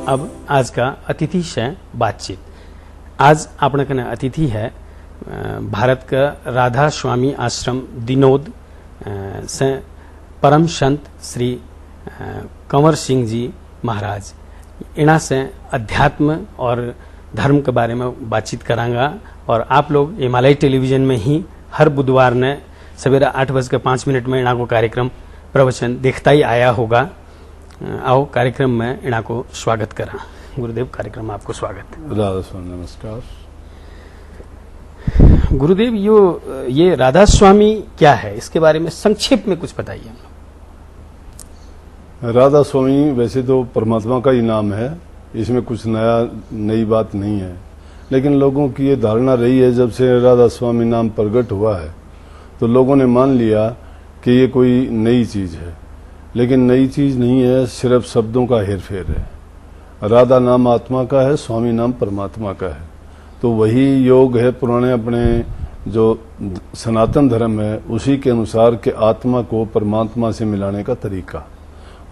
अब आज का अतिथि से बातचीत। आज अपने कने अतिथि है भारत का राधा स्वामी आश्रम दिनोद से परम संत श्री कंवर सिंह जी महाराज। इना से अध्यात्म और धर्म के बारे में बातचीत करांगा और आप लोग हिमालय टेलीविजन में ही हर बुधवार ने सवेरा 8:05 में इना को कार्यक्रम प्रवचन देखता ही आया होगा। आओ कार्यक्रम में इना को स्वागत करा। गुरुदेव, कार्यक्रम में आपको स्वागत। राधा स्वामी नमस्कार। गुरुदेव, ये राधा स्वामी क्या है, इसके बारे में संक्षेप में कुछ बताइए। राधा स्वामी वैसे तो परमात्मा का ही नाम है, इसमें कुछ नई बात नहीं है, लेकिन लोगों की ये धारणा रही है जब से राधा स्वामी नाम प्रकट हुआ है तो लोगों ने मान लिया कि ये कोई नई चीज है, लेकिन नई चीज नहीं है, सिर्फ शब्दों का हेरफेर है। राधा नाम आत्मा का है, स्वामी नाम परमात्मा का है, तो वही योग है पुराने अपने जो सनातन धर्म है उसी के अनुसार के आत्मा को परमात्मा से मिलाने का तरीका।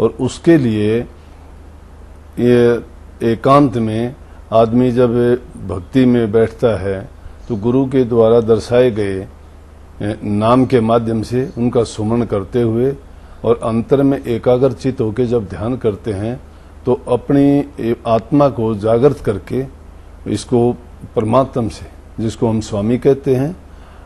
और उसके लिए ये एकांत में आदमी जब भक्ति में बैठता है तो गुरु के द्वारा दर्शाए गए नाम के माध्यम से उनका सुमरण करते हुए और अंतर में एकाग्रचित होकर जब ध्यान करते हैं तो अपनी आत्मा को जागृत करके इसको परमात्मा से, जिसको हम स्वामी कहते हैं,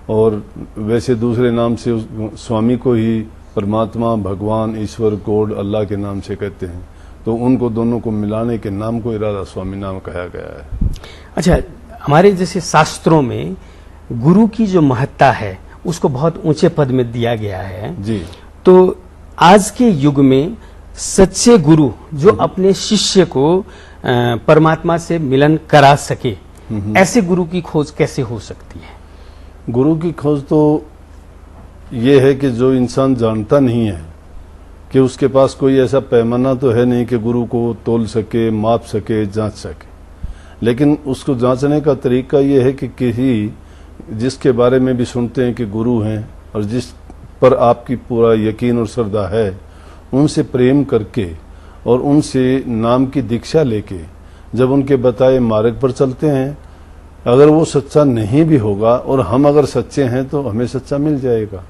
और वैसे दूसरे नाम से स्वामी को ही परमात्मा, भगवान, ईश्वर, गॉड, अल्लाह के नाम से कहते हैं, तो उनको दोनों को मिलाने के नाम को राधा स्वामी नाम कहा गया है। अच्छा, हमारे जैसे शास्त्रों में गुरु की जो महत्ता है उसको बहुत ऊंचे पद में दिया गया है जी। तो आज के युग में सच्चे गुरु जो अपने शिष्य को परमात्मा से मिलन करा सके, ऐसे गुरु की खोज कैसे हो सकती है? गुरु की खोज तो ये है कि जो इंसान जानता नहीं है कि उसके पास कोई ऐसा पैमाना तो है नहीं कि गुरु को तोल सके, माप सके, जांच सके, लेकिन उसको जांचने का तरीका ये है कि किसी जिसके बारे में भी सुनते हैं कि गुरु हैं और जिस पर आपकी पूरा यकीन और श्रद्धा है, उनसे प्रेम करके और उनसे नाम की दीक्षा लेके जब उनके बताए मार्ग पर चलते हैं, अगर वो सच्चा नहीं भी होगा और हम अगर सच्चे हैं तो हमें सच्चा मिल जाएगा।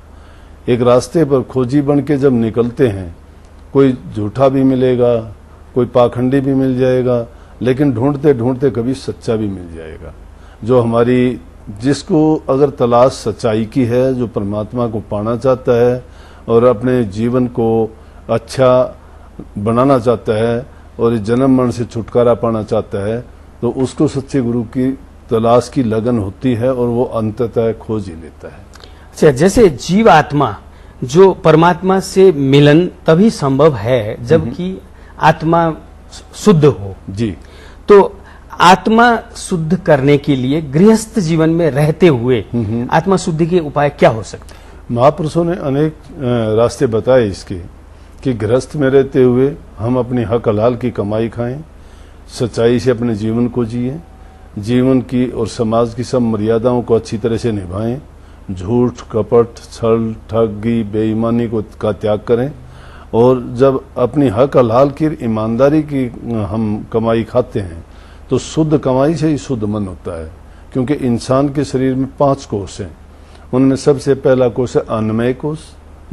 एक रास्ते पर खोजी बन के जब निकलते हैं, कोई झूठा भी मिलेगा, कोई पाखंडी भी मिल जाएगा, लेकिन ढूंढते ढूंढते कभी सच्चा भी मिल जाएगा। जो हमारी, जिसको अगर तलाश सच्चाई की है, जो परमात्मा को पाना चाहता है और अपने जीवन को अच्छा बनाना चाहता है और इस जन्म मरण से छुटकारा पाना चाहता है, तो उसको सच्चे गुरु की तलाश की लगन होती है और वो अंततः खोज ही लेता है। अच्छा, जैसे जीव आत्मा जो परमात्मा से मिलन तभी संभव है जबकि आत्मा शुद्ध हो जी, तो आत्मा शुद्ध करने के लिए गृहस्थ जीवन में रहते हुए आत्मा शुद्धि के उपाय क्या हो सकते हैं? महापुरुषों ने अनेक रास्ते बताए इसके कि गृहस्थ में रहते हुए हम अपनी हक हलाल की कमाई खाएं, सच्चाई से अपने जीवन को जिएं, जीवन की और समाज की सब मर्यादाओं को अच्छी तरह से निभाएं, झूठ, कपट, छल, ठगी, बेईमानी का त्याग करें, और जब अपनी हक हलाल की ईमानदारी की हम कमाई खाते हैं तो शुद्ध कमाई से ही शुद्ध मन होता है। क्योंकि इंसान के शरीर में 5 कोष हैं, उनमें सबसे पहला कोष है अन्नमय कोष,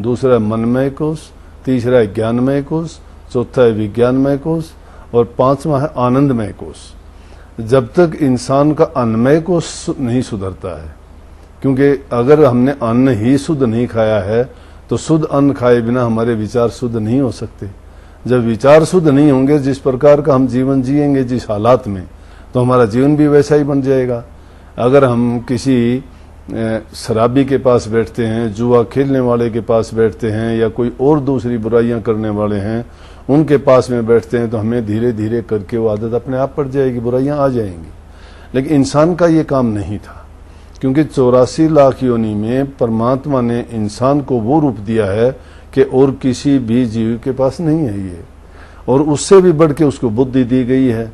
दूसरा है मनमय कोष, तीसरा है ज्ञानमय कोष, चौथा है विज्ञानमय कोष और 5वां है आनंदमय कोष। जब तक इंसान का अन्नमय कोष नहीं सुधरता है, क्योंकि अगर हमने अन्न ही शुद्ध नहीं खाया है तो शुद्ध अन्न खाए बिना हमारे विचार शुद्ध नहीं हो सकते। जब विचार शुद्ध नहीं होंगे, जिस प्रकार का हम जीवन जिएंगे जिस हालात में, तो हमारा जीवन भी वैसा ही बन जाएगा। अगर हम किसी शराबी के पास बैठते हैं, जुआ खेलने वाले के पास बैठते हैं या कोई और दूसरी बुराइयां करने वाले हैं उनके पास में बैठते हैं, तो हमें धीरे धीरे करके वो आदत अपने आप पड़ जाएगी, बुराइयां आ जाएंगी। लेकिन इंसान का ये काम नहीं था, क्योंकि 84 लाख योनि में परमात्मा ने इंसान को वो रूप दिया है कि और किसी भी जीव के पास नहीं है ये, और उससे भी बढ़ के उसको बुद्धि दी गई है,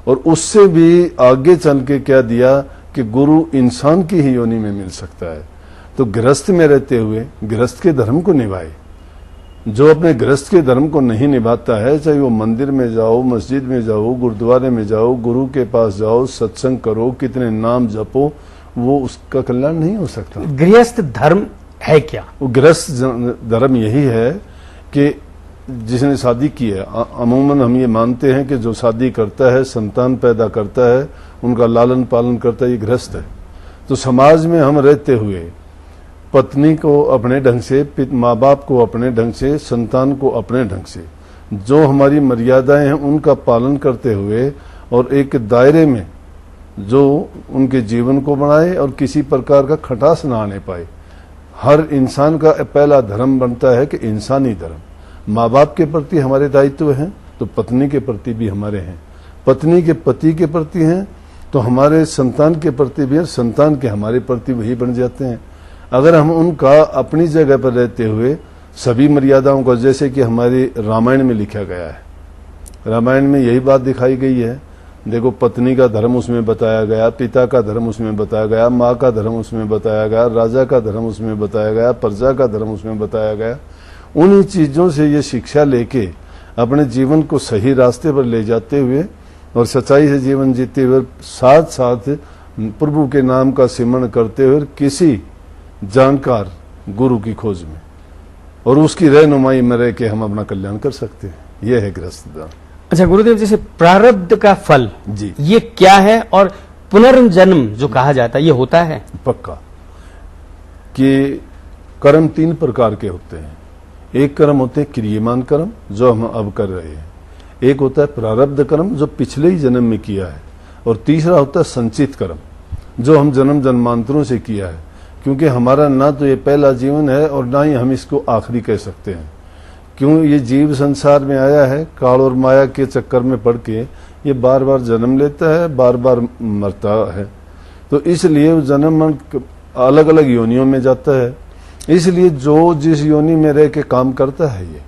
और उससे भी आगे चल के क्या दिया कि गुरु इंसान की ही योनि में मिल सकता है। तो गृहस्थ में रहते हुए गृहस्थ के धर्म को निभाए, जो अपने गृहस्थ के धर्म को नहीं निभाता है, चाहे वो मंदिर में जाओ, मस्जिद में जाओ, गुरुद्वारे में जाओ, गुरु के पास जाओ, सत्संग करो, कितने नाम जपो, वो उसका कल्याण नहीं हो सकता। गृहस्थ धर्म है क्या? वो गृहस्थ धर्म यही है कि जिसने शादी की है, अमूमन हम ये मानते हैं कि जो शादी करता है, संतान पैदा करता है, उनका लालन पालन करता है, ये गृहस्थ है। तो समाज में हम रहते हुए पत्नी को अपने ढंग से, माँ बाप को अपने ढंग से, संतान को अपने ढंग से, जो हमारी मर्यादाएं हैं उनका पालन करते हुए और एक दायरे में जो उनके जीवन को बनाए और किसी प्रकार का खटास ना आने पाए। हर इंसान का पहला धर्म बनता है कि इंसानी धर्म। माँ बाप के प्रति हमारे दायित्व हैं तो पत्नी के प्रति भी हमारे हैं, पत्नी के पति के प्रति हैं तो हमारे संतान के प्रति भी, संतान के हमारे प्रति वही बन जाते हैं। अगर हम उनका अपनी जगह पर रहते हुए सभी मर्यादाओं का, जैसे कि हमारे रामायण में लिखा गया है, रामायण में यही बात दिखाई गई है। देखो, पत्नी का धर्म उसमें बताया गया, पिता का धर्म उसमें बताया गया, माँ का धर्म उसमें बताया गया, राजा का धर्म उसमें बताया गया, प्रजा का धर्म उसमें बताया गया। उन्हीं चीजों से ये शिक्षा लेके अपने जीवन को सही रास्ते पर ले जाते हुए और सच्चाई से जीवन जीते हुए, साथ साथ प्रभु के नाम का सिमरण करते हुए किसी जानकार गुरु की खोज में और उसकी रहनुमाई में रह के हम अपना कल्याण कर सकते हैं। यह है गृहस्थ धर्म। अच्छा गुरुदेव, जैसे प्रारब्ध का फल जी, ये क्या है और पुनर्जन्म जो कहा जाता है ये होता है? पक्का कि कर्म 3 प्रकार के होते हैं। एक कर्म होते हैं क्रियमान कर्म जो हम अब कर रहे हैं, एक होता है प्रारब्ध कर्म जो पिछले ही जन्म में किया है, और तीसरा होता है संचित कर्म जो हम जन्म जन्मांतरों से किया है। क्योंकि हमारा ना तो ये पहला जीवन है और ना ही हम इसको आखिरी कह सकते हैं। क्यों? ये जीव संसार में आया है, काल और माया के चक्कर में पड़ के ये बार बार जन्म लेता है, बार बार मरता है। तो इसलिए जन्म अलग अलग योनियों में जाता है। इसलिए जो जिस योनि में रह के काम करता है ये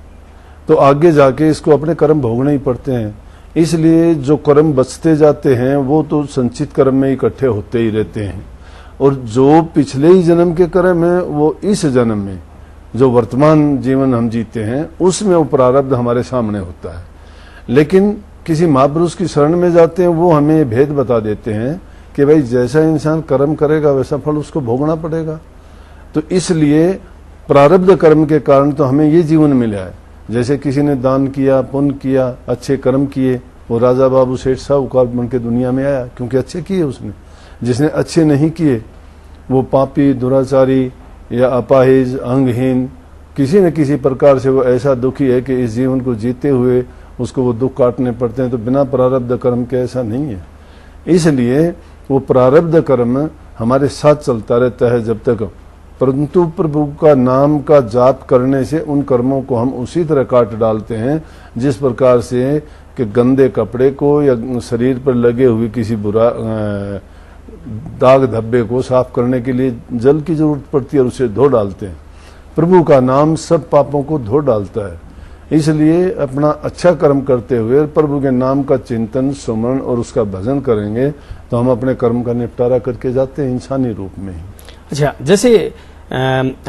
तो आगे जाके इसको अपने कर्म भोगने ही पड़ते हैं। इसलिए जो कर्म बचते जाते हैं वो तो संचित कर्म में इकट्ठे होते ही रहते हैं, और जो पिछले ही जन्म के कर्म है वो इस जन्म में जो वर्तमान जीवन हम जीते हैं उसमें वो प्रारब्ध हमारे सामने होता है। लेकिन किसी महापुरुष की शरण में जाते हैं, वो हमें ये भेद बता देते हैं कि भाई जैसा इंसान कर्म करेगा वैसा फल उसको भोगना पड़ेगा। तो इसलिए प्रारब्ध कर्म के कारण तो हमें ये जीवन मिला है। जैसे किसी ने दान किया, पुण्य किया, अच्छे कर्म किए, वो राजा बाबू सेठ साहूकार बन के दुनिया में आया क्योंकि अच्छे किए उसने। जिसने अच्छे नहीं किए वो पापी, दुराचारी या अपाहिज, अंगहीन, किसी न किसी प्रकार से वो ऐसा दुखी है कि इस जीवन को जीते हुए उसको वो दुख काटने पड़ते हैं। तो बिना प्रारब्ध कर्म के ऐसा नहीं है। इसलिए वो प्रारब्ध कर्म हमारे साथ चलता रहता है जब तक, परंतु प्रभु का नाम का जाप करने से उन कर्मों को हम उसी तरह काट डालते हैं जिस प्रकार से कि गंदे कपड़े को या शरीर पर लगे हुए किसी बुरा दाग धब्बे को साफ करने के लिए जल की जरूरत पड़ती है और उसे धो डालते हैं। प्रभु का नाम सब पापों को धो डालता है। इसलिए अपना अच्छा कर्म करते हुए प्रभु के नाम का चिंतन, सुमरण और उसका भजन करेंगे तो हम अपने कर्म का निपटारा करके जाते हैं इंसानी रूप में ही। अच्छा, जैसे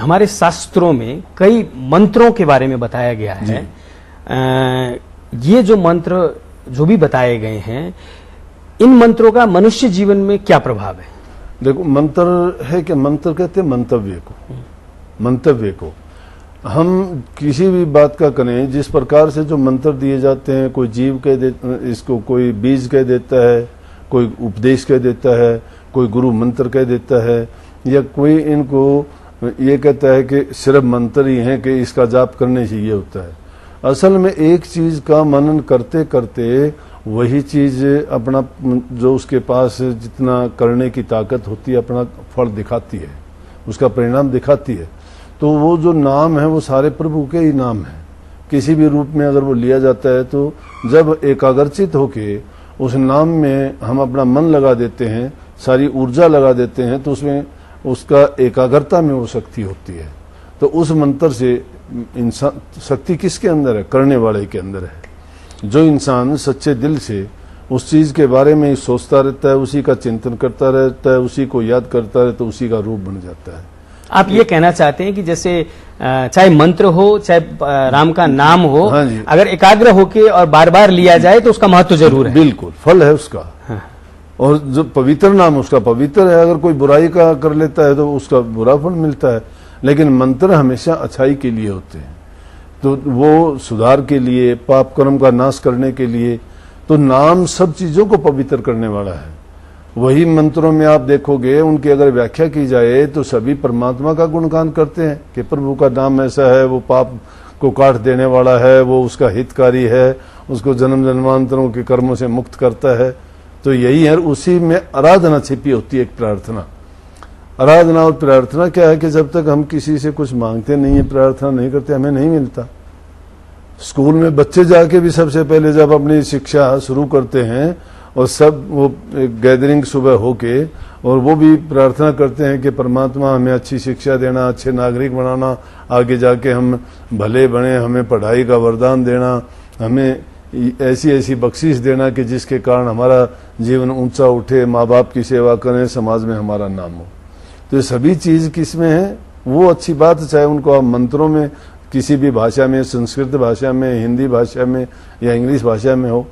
हमारे शास्त्रों में कई मंत्रों के बारे में बताया गया है। ये जो मंत्र जो भी बताए गए हैं, इन मंत्रों का मनुष्य जीवन में क्या प्रभाव है? देखो, मंत्र है कि मंत्र कहते हैं मंतव्य को। मंतव्य को हम किसी भी बात का करें, जिस प्रकार से जो मंत्र दिए जाते हैं, कोई जीव कह देता, इसको कोई बीज कह देता है, कोई उपदेश कह देता है, कोई गुरु मंत्र कह देता है, या कोई इनको ये कहता है कि सिर्फ मंत्र ही है कि इसका जाप करने से ये होता है। असल में एक चीज का मनन करते करते वही चीज अपना जो उसके पास जितना करने की ताकत होती है अपना फल दिखाती है, उसका परिणाम दिखाती है। तो वो जो नाम है वो सारे प्रभु के ही नाम है। किसी भी रूप में अगर वो लिया जाता है तो जब एकाग्रचित होके उस नाम में हम अपना मन लगा देते हैं, सारी ऊर्जा लगा देते हैं, तो उसमें उसका एकाग्रता में वो शक्ति होती है। तो उस मंत्र से इंसान, शक्ति किसके अंदर है? करने वाले के अंदर है। जो इंसान सच्चे दिल से उस चीज के बारे में ही सोचता रहता है, उसी का चिंतन करता रहता है, उसी को याद करता रहता है, तो उसी का रूप बन जाता है। आप ये कहना चाहते हैं कि जैसे चाहे मंत्र हो चाहे राम का नाम हो, हाँ जी। अगर एकाग्र होके और बार बार लिया जाए तो उसका महत्व जरूर है। बिल्कुल, फल है उसका। हाँ। और जो पवित्र नाम उसका पवित्र है, अगर कोई बुराई का कर लेता है तो उसका बुरा फल मिलता है, लेकिन मंत्र हमेशा अच्छाई के लिए होते हैं, तो वो सुधार के लिए, पाप कर्म का नाश करने के लिए। तो नाम सब चीजों को पवित्र करने वाला है। वही मंत्रों में आप देखोगे, उनकी अगर व्याख्या की जाए तो सभी परमात्मा का गुणगान करते हैं कि प्रभु का नाम ऐसा है, वो पाप को काट देने वाला है, वो उसका हितकारी है, उसको जन्म जन्मांतरों के कर्मों से मुक्त करता है। तो यही है, उसी में आराधना छिपी होती है, एक प्रार्थना। आराधना और प्रार्थना क्या है कि जब तक हम किसी से कुछ मांगते नहीं है, प्रार्थना नहीं करते, हमें नहीं मिलता। स्कूल में बच्चे जाके भी सबसे पहले जब अपनी शिक्षा शुरू करते हैं और सब वो गैदरिंग सुबह होके, और वो भी प्रार्थना करते हैं कि परमात्मा हमें अच्छी शिक्षा देना, अच्छे नागरिक बनाना, आगे जाके हम भले बने, हमें पढ़ाई का वरदान देना, हमें ऐसी ऐसी बख्शीश देना कि जिसके कारण हमारा जीवन ऊंचा उठे, माँ बाप की सेवा करें, समाज में हमारा नाम हो। तो ये सभी चीज किसमें है? वो अच्छी बात, चाहे उनको आप मंत्रों में किसी भी भाषा में, संस्कृत भाषा में, हिंदी भाषा में या इंग्लिश भाषा में हो,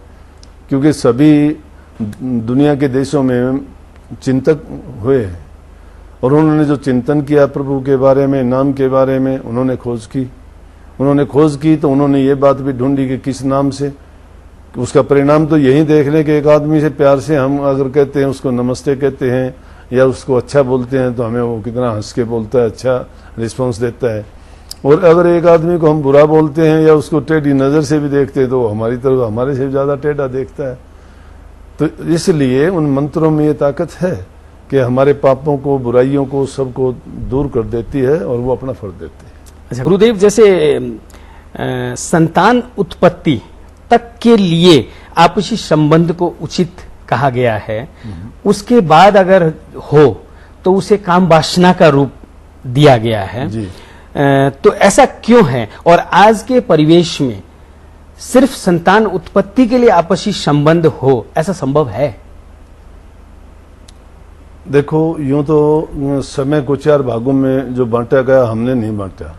क्योंकि सभी दुनिया के देशों में चिंतक हुए हैं और उन्होंने जो चिंतन किया प्रभु के बारे में, नाम के बारे में, उन्होंने खोज की तो उन्होंने ये बात भी ढूंढी कि किस नाम से। उसका परिणाम तो यही देख लें कि एक आदमी से प्यार से हम अगर कहते हैं, उसको नमस्ते कहते हैं या उसको अच्छा बोलते हैं, तो हमें वो कितना हंस के बोलता है, अच्छा रिस्पॉन्स देता है। और अगर एक आदमी को हम बुरा बोलते हैं या उसको टेढ़ी नजर से भी देखते हैं, तो हमारी तरफ हमारे से ज्यादा टेढ़ा देखता है। तो इसलिए उन मंत्रों में ये ताकत है कि हमारे पापों को, बुराइयों को, सबको दूर कर देती है और वो अपना फल देती है। अच्छा गुरुदेव, जैसे संतान उत्पत्ति तक के लिए आपसी संबंध को उचित कहा गया है, उसके बाद अगर हो तो उसे काम वासना का रूप दिया गया है जी। तो ऐसा क्यों है? और आज के परिवेश में सिर्फ संतान उत्पत्ति के लिए आपसी संबंध हो, ऐसा संभव है? देखो, यूं तो समय को 4 भागों में जो बांटा गया, हमने नहीं बांटा।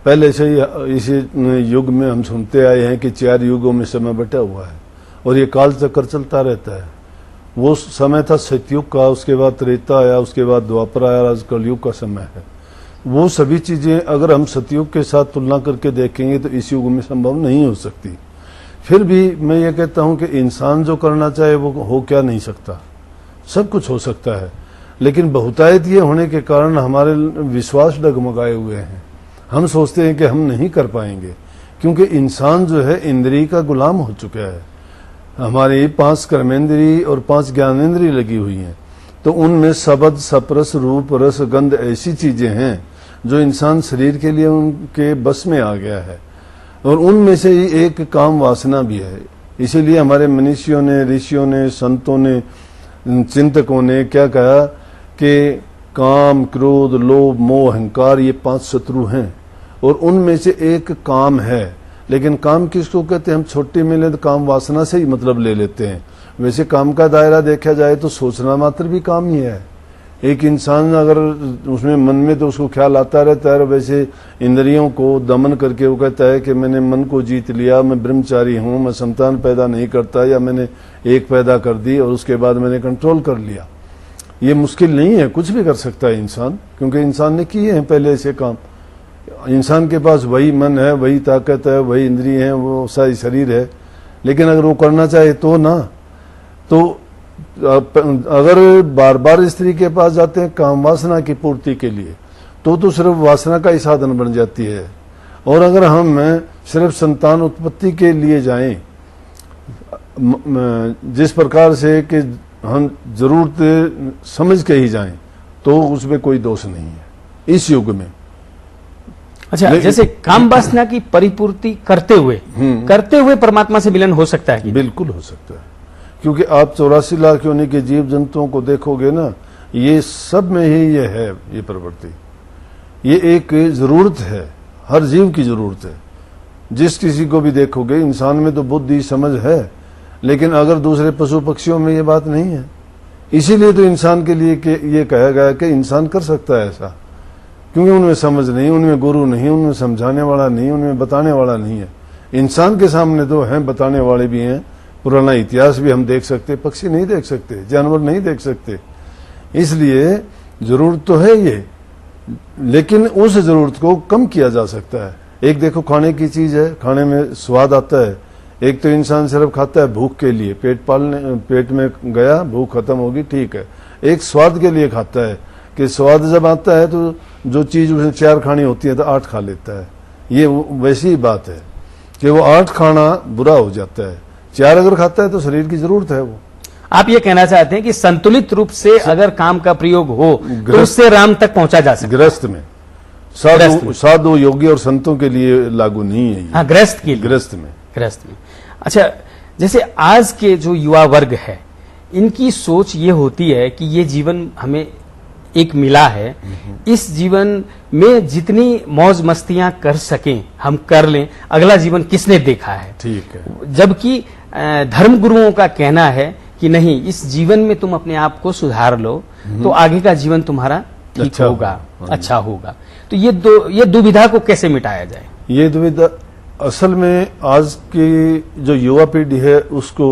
पहले से ही इसी युग में हम सुनते आए हैं कि 4 युगों में समय बटा हुआ है और ये काल चक्कर चलता रहता है। वो समय था सतयुग का, उसके बाद त्रेता आया, उसके बाद द्वापर आया, आज कलयुग का समय है। वो सभी चीजें अगर हम सतयुग के साथ तुलना करके देखेंगे तो इस युग में संभव नहीं हो सकती। फिर भी मैं ये कहता हूं कि इंसान जो करना चाहे वो हो क्या नहीं सकता, सब कुछ हो सकता है। लेकिन बहुतायत ये होने के कारण हमारे विश्वास डगमगाए हुए हैं। हम सोचते हैं कि हम नहीं कर पाएंगे, क्योंकि इंसान जो है इंद्रिय का गुलाम हो चुका है। हमारी 5 कर्मेंद्रिय और 5 ज्ञानेंद्रिय लगी हुई हैं, तो उनमें शब्द, सपरस, रूप, रस, गंध ऐसी चीजें हैं जो इंसान शरीर के लिए उनके बस में आ गया है, और उनमें से ही एक काम वासना भी है। इसीलिए हमारे मनीषियों ने, ऋषियों ने, संतों ने, चिंतकों ने क्या कहा कि काम, क्रोध, लोभ, मोह, अहंकार ये 5 शत्रु हैं, और उनमें से एक काम है। लेकिन काम किसको कहते हैं? हम छोटी में ले तो काम वासना से ही मतलब ले लेते हैं। वैसे काम का दायरा देखा जाए तो सोचना मात्र भी काम ही है। एक इंसान अगर उसमें मन में तो उसको ख्याल आता रहता है, वैसे इंद्रियों को दमन करके वो कहता है कि मैंने मन को जीत लिया, मैं ब्रह्मचारी हूं, मैं संतान पैदा नहीं करता, या मैंने एक पैदा कर दी और उसके बाद मैंने कंट्रोल कर लिया। ये मुश्किल नहीं है, कुछ भी कर सकता है इंसान, क्योंकि इंसान ने किए हैं पहले ऐसे काम। इंसान के पास वही मन है, वही ताकत है, वही इंद्रिय है, वो सारी शरीर है। लेकिन अगर वो करना चाहे तो ना, तो अगर बार बार स्त्री के पास जाते हैं काम वासना की पूर्ति के लिए, तो सिर्फ वासना का ही साधन बन जाती है। और अगर हम सिर्फ संतान उत्पत्ति के लिए जाएं, जिस प्रकार से कि हम जरूरत समझ के ही जाएं, तो उसमें कोई दोष नहीं है इस युग में। अच्छा, जैसे काम वासना की परिपूर्ति करते हुए परमात्मा से मिलन हो सकता है कि? बिल्कुल हो सकता है, क्योंकि आप 84 लाख योनि के जीव जंतुओं को देखोगे ना, ये सब में ही ये है, ये प्रवृत्ति, ये एक जरूरत है, हर जीव की जरूरत है। जिस किसी को भी देखोगे, इंसान में तो बुद्धि समझ है, लेकिन अगर दूसरे पशु पक्षियों में ये बात नहीं है। इसीलिए तो इंसान के लिए ये कहा गया कि इंसान कर सकता है ऐसा, क्योंकि उनमें समझ नहीं, उनमें गुरु नहीं, उनमें समझाने वाला नहीं, उनमें बताने वाला नहीं है। इंसान के सामने तो हैं बताने वाले भी हैं, पुराना इतिहास भी हम देख सकते, पक्षी नहीं देख सकते, जानवर नहीं देख सकते। इसलिए जरूरत तो है ये, लेकिन उस जरूरत को कम किया जा सकता है। एक देखो खाने की चीज है, खाने में स्वाद आता है। एक तो इंसान सिर्फ खाता है भूख के लिए, पेट में गया, भूख खत्म होगी, ठीक है। एक स्वाद के लिए खाता है कि स्वाद जब आता है तो जो चीज उसने 4 खानी होती है तो 8 खा लेता है। ये वैसी ही बात है कि वो 8 खाना बुरा हो जाता है, 4 अगर खाता है तो शरीर की जरूरत है वो। आप ये कहना चाहते हैं कि संतुलित रूप से अगर काम का प्रयोग हो तो उससे राम तक पहुंचा जा सकता है। गृहस्थ में साधु योगी और संतों के लिए लागू नहीं है ये। हाँ, गृहस्थ के लिए, गृहस्थ में। अच्छा, जैसे आज के जो युवा वर्ग है, इनकी सोच ये होती है कि ये जीवन हमें एक मिला है, इस जीवन में जितनी मौज मस्तियां कर सकें हम कर लें, अगला जीवन किसने देखा है। ठीक है। जबकि धर्म गुरुओं का कहना है कि नहीं, इस जीवन में तुम अपने आप को सुधार लो तो आगे का जीवन तुम्हारा ठीक अच्छा होगा, अच्छा होगा। तो ये दुविधा को कैसे मिटाया जाए? ये दुविधा असल में आज की जो युवा पीढ़ी है उसको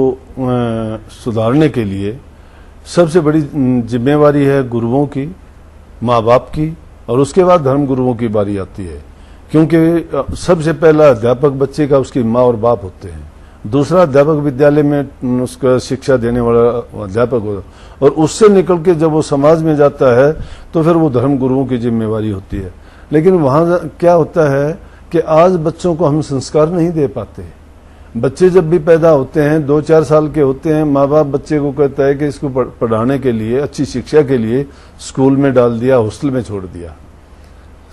सुधारने के लिए सबसे बड़ी जिम्मेवारी है गुरुओं की, माँ बाप की, और उसके बाद धर्म गुरुओं की बारी आती है। क्योंकि सबसे पहला अध्यापक बच्चे का उसकी माँ और बाप होते हैं, दूसरा अध्यापक विद्यालय में उसका शिक्षा देने वाला अध्यापक होता, और उससे निकल के जब वो समाज में जाता है तो फिर वो धर्म गुरुओं की जिम्मेवारी होती है। लेकिन वहाँ क्या होता है कि आज बच्चों को हम संस्कार नहीं दे पाते। बच्चे जब भी पैदा होते हैं 2-4 साल के होते हैं, माँ बाप बच्चे को कहता है कि इसको पढ़ाने के लिए, अच्छी शिक्षा के लिए स्कूल में डाल दिया, हॉस्टल में छोड़ दिया,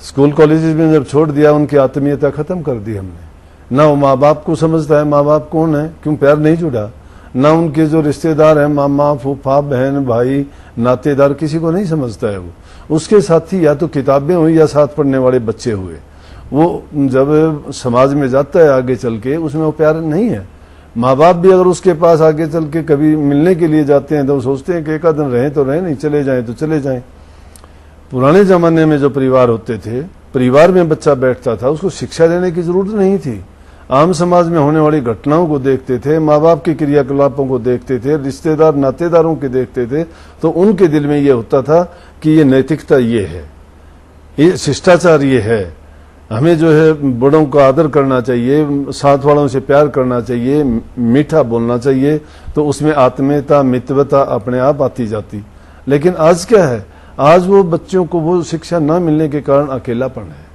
स्कूल कॉलेजेस में जब छोड़ दिया, उनकी आत्मीयता खत्म कर दी हमने। ना वो माँ बाप को समझता है माँ बाप कौन है, क्यों प्यार नहीं जुड़ा। ना उनके जो रिश्तेदार हैं, मामा फूफा बहन भाई नातेदार, किसी को नहीं समझता है वो। उसके साथी या तो किताबें हुई या साथ पढ़ने वाले बच्चे हुए। वो जब समाज में जाता है आगे चल के, उसमें वो प्यार नहीं है। माँ बाप भी अगर उसके पास आगे चल के कभी मिलने के लिए जाते हैं तो सोचते हैं कि एक आध दिन रहें तो रहें, नहीं चले जाएं तो चले जाएं। पुराने जमाने में जो परिवार होते थे, परिवार में बच्चा बैठता था, उसको शिक्षा देने की जरूरत नहीं थी। आम समाज में होने वाली घटनाओं को देखते थे, माँ बाप के क्रियाकलापों को देखते थे, रिश्तेदार नातेदारों के देखते थे, तो उनके दिल में ये होता था कि ये नैतिकता ये है, ये शिष्टाचार ये है, हमें जो है बड़ों का आदर करना चाहिए, साथ वालों से प्यार करना चाहिए, मीठा बोलना चाहिए, तो उसमें आत्मीयता मित्रता अपने आप आती जाती। लेकिन आज क्या है, आज वो बच्चों को वो शिक्षा न मिलने के कारण अकेलापन है,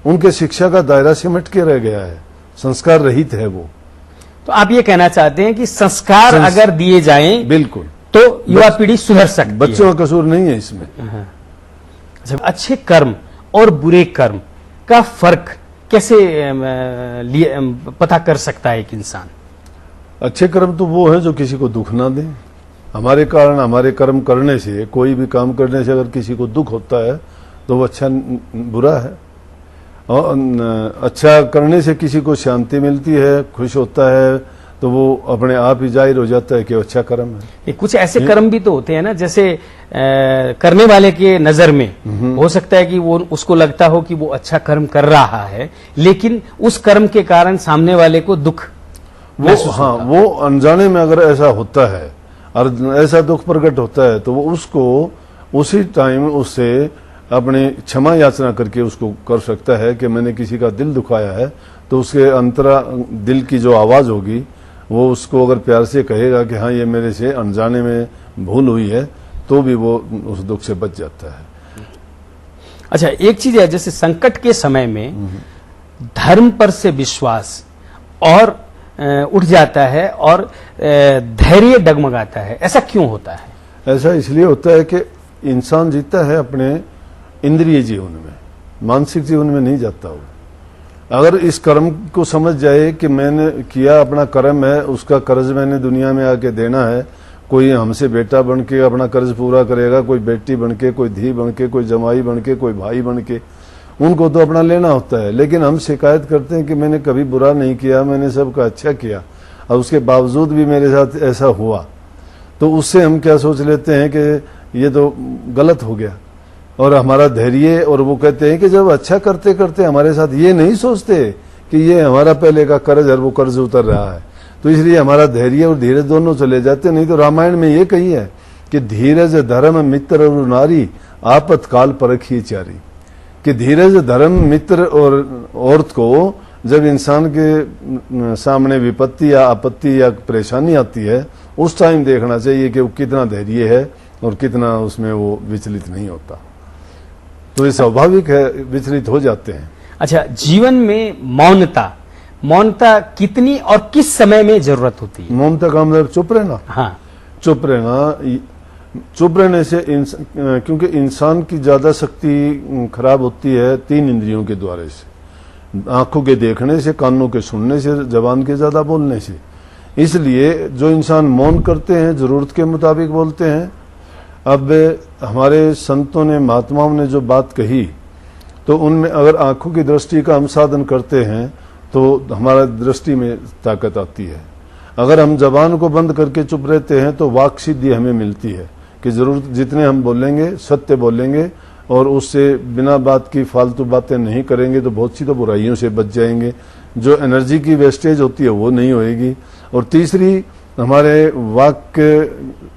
उनके शिक्षा का दायरा सिमट के रह गया है, संस्कार रहित है वो। तो आप ये कहना चाहते हैं कि संस्कार अगर दिए जाएं बिल्कुल तो युवा पीढ़ी सुधर सकती है। बच्चों का कसूर नहीं है इसमें। अच्छे कर्म और बुरे कर्म का फर्क कैसे पता कर सकता है एक इंसान? अच्छे कर्म तो वो है जो किसी को दुख ना दे। हमारे कारण, हमारे कर्म करने से, कोई भी काम करने से अगर किसी को दुख होता है तो वो अच्छा बुरा है। और अच्छा करने से किसी को शांति मिलती है, खुश होता है, तो वो अपने आप ही जाहिर हो जाता है कि वो अच्छा कर्म है। कुछ ऐसे कर्म भी तो होते हैं ना, जैसे करने वाले के नजर में हो सकता है कि वो उसको लगता हो कि वो अच्छा कर्म कर रहा है, लेकिन उस कर्म के कारण सामने वाले को दुख वो अनजाने में अगर ऐसा होता है और ऐसा दुख प्रकट होता है तो वो उसको उसी टाइम उससे अपनी क्षमा याचना करके उसको कर सकता है कि मैंने किसी का दिल दुखाया है, तो उसके अंतरा दिल की जो आवाज होगी वो उसको अगर प्यार से कहेगा कि हाँ ये मेरे से अनजाने में भूल हुई है, तो भी वो उस दुख से बच जाता है। अच्छा, एक चीज है, जैसे संकट के समय में धर्म पर से विश्वास और उठ जाता है और धैर्य डगमगाता है, ऐसा क्यों होता है? ऐसा इसलिए होता है कि इंसान जीता है अपने इंद्रिय जीवन में, मानसिक जीवन में नहीं जाता हो। अगर इस कर्म को समझ जाए कि मैंने किया, अपना कर्म है, उसका कर्ज मैंने दुनिया में आके देना है, कोई हमसे बेटा बन के अपना कर्ज पूरा करेगा, कोई बेटी बन के, कोई धी बन के, कोई जमाई बन के, कोई भाई बन के, उनको तो अपना लेना होता है। लेकिन हम शिकायत करते हैं कि मैंने कभी बुरा नहीं किया, मैंने सबका अच्छा किया, और उसके बावजूद भी मेरे साथ ऐसा हुआ, तो उससे हम क्या सोच लेते हैं कि ये तो गलत हो गया। और हमारा धैर्य। और वो कहते हैं कि जब अच्छा करते करते हमारे साथ ये नहीं सोचते कि ये हमारा पहले का कर्ज है, वो कर्ज उतर रहा है, तो इसलिए हमारा धैर्य और धीरज दोनों चले जाते। नहीं तो रामायण में ये कही है कि धीरज धर्म मित्र और नारी आपतकाल परखिए चारी, कि धीरज धर्म मित्र और औरत को जब इंसान के सामने विपत्ति या आपत्ति या परेशानी आती है उस टाइम देखना चाहिए कि वो कितना धैर्य है और कितना उसमें वो विचलित नहीं होता। तो ये स्वाभाविक है, विचलित हो जाते हैं। अच्छा, जीवन में मौनता कितनी और किस समय में जरूरत होती है? मौनता का मतलब चुप रहना। हाँ, चुप रहना। चुप रहने से क्योंकि इंसान की ज्यादा शक्ति खराब होती है 3 इंद्रियों के द्वारा से, आंखों के देखने से, कानों के सुनने से, जबान के ज्यादा बोलने से। इसलिए जो इंसान मौन करते हैं जरूरत के मुताबिक बोलते हैं। अब हमारे संतों ने, महात्माओं ने जो बात कही, तो उनमें अगर आंखों की दृष्टि का हम साधन करते हैं तो हमारा दृष्टि में ताकत आती है। अगर हम जबान को बंद करके चुप रहते हैं तो वाक सिद्धि हमें मिलती है कि जरूरत जितने हम बोलेंगे सत्य बोलेंगे और उससे बिना बात की फालतू बातें नहीं करेंगे तो बहुत सी तो बुराइयों से बच जाएंगे। जो एनर्जी की वेस्टेज होती है वो नहीं होएगी। और तीसरी, हमारे वाक्य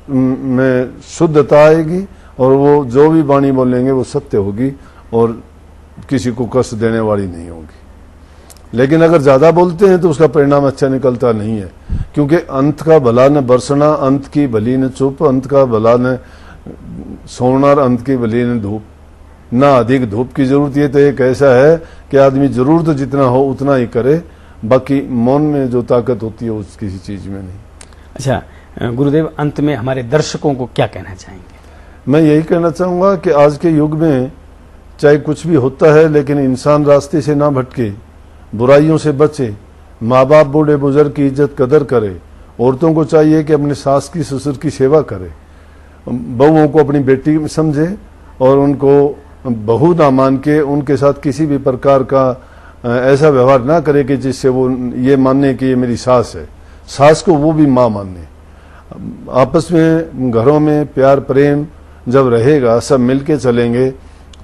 में शुद्धता आएगी और वो जो भी वाणी बोलेंगे वो सत्य होगी और किसी को कष्ट देने वाली नहीं होगी। लेकिन अगर ज्यादा बोलते हैं तो उसका परिणाम अच्छा निकलता नहीं है, क्योंकि अंत का भला न बरसना, अंत की भली न चुप, अंत का भला न सोना, अंत की भली न धूप। ना अधिक धूप की जरूरत। ये तो एक ऐसा है कि आदमी जरूरत जितना हो उतना ही करे, बाकी मौन में जो ताकत होती है उस किसी चीज में नहीं। अच्छा गुरुदेव, अंत में हमारे दर्शकों को क्या कहना चाहेंगे? मैं यही कहना चाहूंगा कि आज के युग में चाहे कुछ भी होता है लेकिन इंसान रास्ते से ना भटके, बुराइयों से बचे, माँ बाप बूढ़े बुजुर्ग की इज्जत कदर करे। औरतों को चाहिए कि अपने सास की ससुर की सेवा करे, बहुओं को अपनी बेटी समझे और उनको बहू ना मान के उनके साथ किसी भी प्रकार का ऐसा व्यवहार ना करे कि जिससे वो ये माने कि ये मेरी सास है। सास को वो भी माँ माने। आपस में घरों में प्यार प्रेम जब रहेगा, सब मिलके चलेंगे,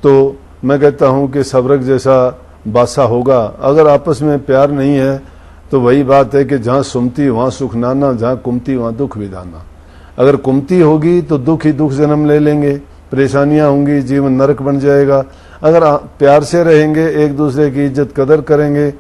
तो मैं कहता हूं कि स्वर्ग जैसा बासा होगा। अगर आपस में प्यार नहीं है तो वही बात है कि जहां सुमती वहां सुख नाना, जहां कुमती वहां दुख विदाना। अगर कुमती होगी तो दुख ही दुख जन्म ले लेंगे, परेशानियां होंगी, जीवन नरक बन जाएगा। अगर प्यार से रहेंगे, एक दूसरे की इज्जत कदर करेंगे,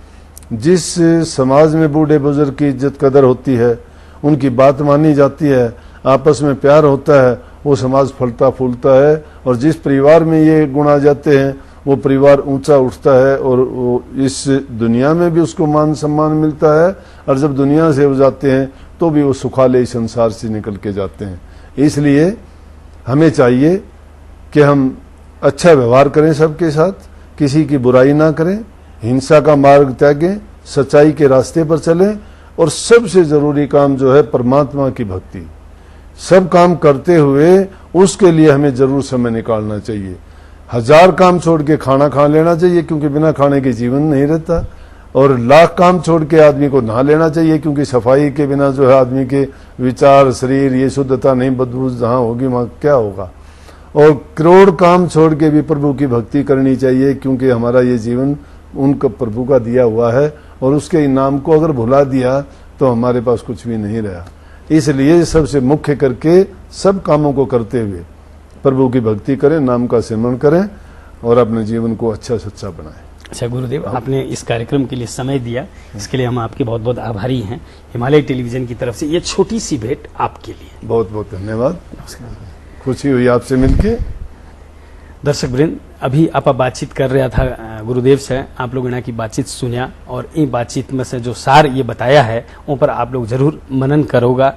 जिस समाज में बूढ़े बुजुर्ग की इज्जत कदर होती है, उनकी बात मानी जाती है, आपस में प्यार होता है, वो समाज फलता फूलता है। और जिस परिवार में ये गुण आ जाते हैं वो परिवार ऊंचा उठता है और वो इस दुनिया में भी उसको मान सम्मान मिलता है, और जब दुनिया से हो जाते हैं तो भी वो सुखाले संसार से निकल के जाते हैं। इसलिए हमें चाहिए कि हम अच्छा व्यवहार करें सबके साथ, किसी की बुराई ना करें, हिंसा का मार्ग त्यागें, सच्चाई के रास्ते पर चलें, और सबसे जरूरी काम जो है परमात्मा की भक्ति। सब काम करते हुए उसके लिए हमें जरूर समय निकालना चाहिए। 1000 काम छोड़ के खाना खा लेना चाहिए, क्योंकि बिना खाने के जीवन नहीं रहता। और 1,00,000 काम छोड़ के आदमी को नहा लेना चाहिए, क्योंकि सफाई के बिना जो है आदमी के विचार, शरीर, ये शुद्धता नहीं, बदबू जहां होगी वहां क्या होगा। और करोड़ काम छोड़ के भी प्रभु की भक्ति करनी चाहिए, क्योंकि हमारा ये जीवन उनका प्रभु का दिया हुआ है, और उसके इनाम को अगर भुला दिया तो हमारे पास कुछ भी नहीं रहा। इसलिए सबसे मुख्य करके सब कामों को करते हुए प्रभु की भक्ति करें, नाम का सिमरण करें और अपने जीवन को अच्छा सच्चा बनाएं। अच्छा गुरुदेव, आपने इस कार्यक्रम के लिए समय दिया, इसके लिए हम आपके बहुत बहुत आभारी हैं। हिमालय टेलीविजन की तरफ से ये छोटी सी भेंट आपके लिए। बहुत बहुत धन्यवाद। खुशी हुई आपसे मिलके। दर्शक वृंद, अभी आप बातचीत कर रहा था गुरुदेव से, आप लोग इन्हें की बातचीत सुनिया और इन बातचीत में से जो सार ये बताया है उन पर आप लोग जरूर मनन करोगा।